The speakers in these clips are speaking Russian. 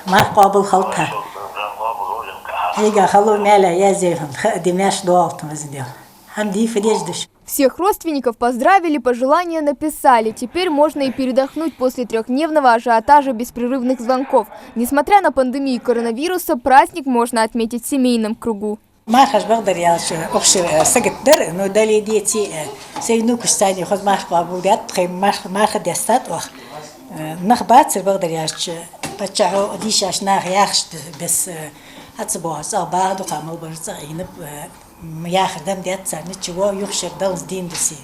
ما قابل خلطها هيجا خلو مالا يا زيهم دماش دوالتم زديل حمدي فريجدش. Всех родственников поздравили, пожелания написали. Теперь можно и передохнуть после трехдневного ажиотажа беспрерывных звонков. Несмотря на пандемию коронавируса, праздник можно отметить в семейном кругу. ما خش بقدر يا أخشر سقط در إنه دليل ديتي سينو كشتاني خد ما قابودات خي ما خد يستات وخ نخبات سر بقدر ياش بتشعو ديش عشنا ياخش بس هتصبوا صعبة وقاموا برزعين ياخد دم ديت نتشوا يخشر دلز دين دسي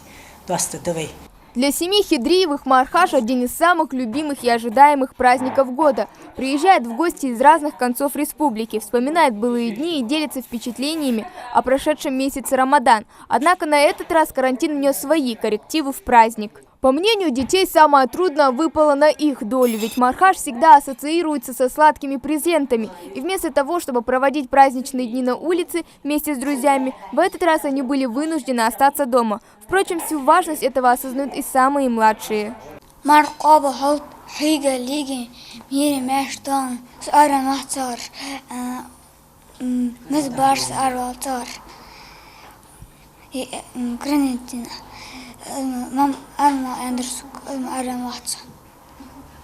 دوست دوي. Для семьи Хидриевых Мархаш – один из самых любимых и ожидаемых праздников года. Приезжает в гости из разных концов республики, вспоминает былые дни и делится впечатлениями о прошедшем месяце Рамадан. Однако на этот раз карантин внес свои коррективы в праздник. По мнению детей, самое трудное выпало на их долю, ведь Мархаш всегда ассоциируется со сладкими презентами. И вместо того, чтобы проводить праздничные дни на улице вместе с друзьями, в этот раз они были вынуждены остаться дома. Впрочем, всю важность этого осознают и самые младшие. А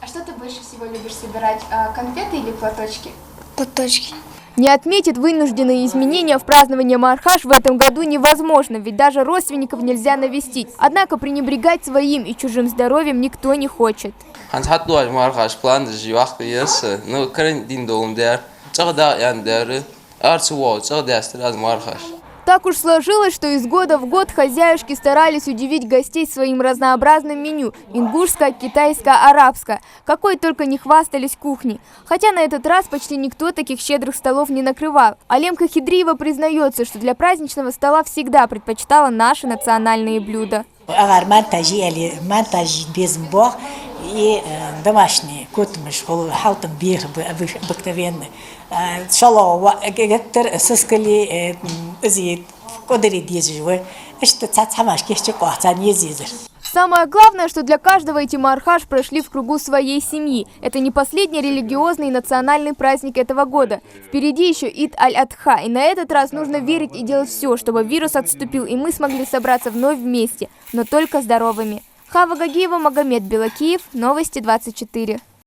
что ты больше всего любишь собирать? Конфеты или платочки? Платочки. Не отметить вынужденные изменения в праздновании Мархаш в этом году невозможно, ведь даже родственников нельзя навестить. Однако пренебрегать своим и чужим здоровьем никто не хочет. Так уж сложилось, что из года в год хозяюшки старались удивить гостей своим разнообразным меню – ингушское, китайское, арабское. Какой только не хвастались кухни. Хотя на этот раз почти никто таких щедрых столов не накрывал. Алемка Хидриева признается, что для праздничного стола всегда предпочитала наши национальные блюда. И домашние кутмыш халтом бир обыкновенный шалова гектор сыскали зит кодери дизжвы что цацамашки еще квацан езизер. Самое главное, что для каждого эти Мархаш прошли в кругу своей семьи. Это не последний религиозный и национальный праздник этого года. Впереди еще Ид аль-Адха, и на этот раз нужно верить и делать все, чтобы вирус отступил, и мы смогли собраться вновь вместе, но только здоровыми. Хава Гагиева, Магомед Белакиев, Новости 24.